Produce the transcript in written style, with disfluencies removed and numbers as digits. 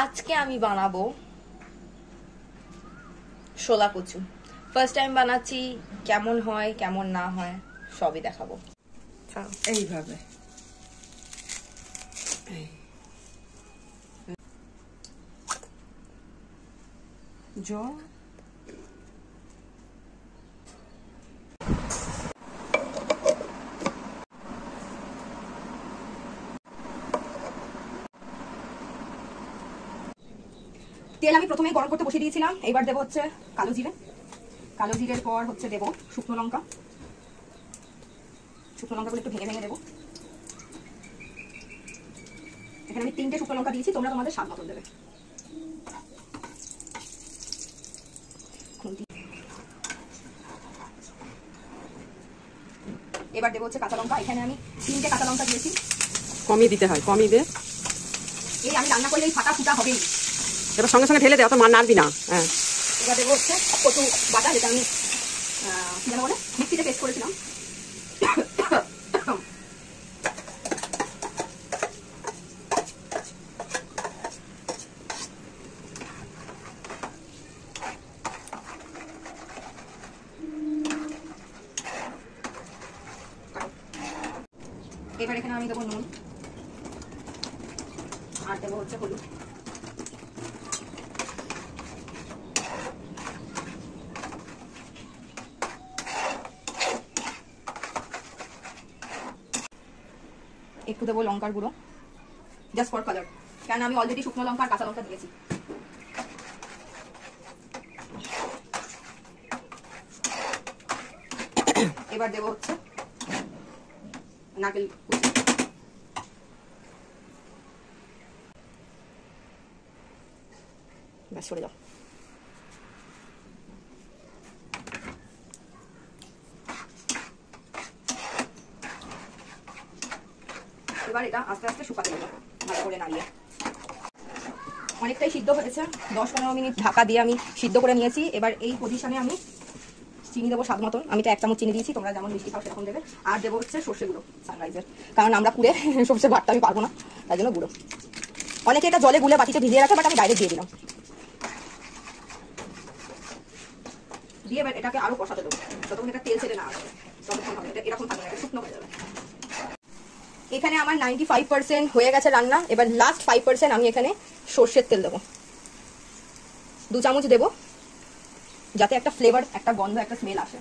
আজকে আমি বানাবো শোলা কচু। ফার্স্ট টাইম বানাচ্ছি, কেমন হয় কেমন না হয় সবই দেখাবো। এইভাবে জল তেল আমি প্রথমে গরম করতে বসিয়ে দিয়েছিলাম। এবার দেবো হচ্ছে কালো জিরে, কালো জিরের পর হচ্ছে দেবো শুকনো লঙ্কা, শুকনো লঙ্কাগুলো একটু ভেঙে ভেঙে দেবো। এখানে আমি 3টে শুকনো লঙ্কা দিয়েছি, তোমরা তোমাদের স্বাদ মতন দেবে। এবার দেবো হচ্ছে কাঁচা লঙ্কা। এখানে আমি 3টে কাঁচা লঙ্কা দিয়েছি। কমিয়ে দিতে হয়, কমিয়ে দে। এই আমি রান্না করলে এই ফাটা ফুটা হবেই। এবার সঙ্গে সঙ্গে ঢেলে দে, অত নাড়বি না। হ্যাঁ, এবার দেবো হচ্ছে কচু বাটা, যেটা আমি কি জানো বলে মিক্সিতে পেস্ট করেছিলাম। এবার এখানে আমি দেবো নুন আর দেবো হচ্ছে হলুদ। একটু দেবো লঙ্কার গুঁড়ো, জাস্ট ফর কালার, কারণ আমি অলরেডি শুকনো লঙ্কা আর কাঁচা লঙ্কা দিয়েছি। এবার দেবো হচ্ছে নারকেল কুচি। ব্যাস, সরে যাও। এবার এটা আস্তে আস্তে শুকাতে দেবো ভালো করে নাড়িয়ে। অনেকটাই সিদ্ধ হয়েছে, 10-15 মিনিট ঢাকা দিয়ে আমি সিদ্ধ করে নিয়েছি। এবার এই পজিশনে আমি চিনি দেবো স্বাদ মতন। আমি তো 1 চামচ চিনি দিয়েছি, তোমরা যেমন মিষ্টি খাও সেরকম দেবে। আর দেবো হচ্ছে সর্ষে গুঁড়ো সানরাইজের, কারণ আমরা পুড়ে সর্ষে বাটতে আমি পারবো না, তাই জন্য গুঁড়ো। অনেকে এটা জলে গুলে বাটিতে ভিজিয়ে রাখে, বাট আমি ডাইরেক্ট দিয়ে দিলাম। দিয়ে এবার এটাকে আরো কষাতে দেবো, যতক্ষণ এটা তেল ছেড়ে না আসবে ততক্ষণ হবে। এটা এরকম থাকবে না, এটা শুকনো হয়ে যাবে। এখানে আমার 95% হয়ে গেছে রান্না। এবার লাস্ট 5% আমি এখানে সর্ষের তেল দেবো, 2 চামচ দেবো, যাতে একটা ফ্লেভার, একটা গন্ধ, একটা স্মেল আসে।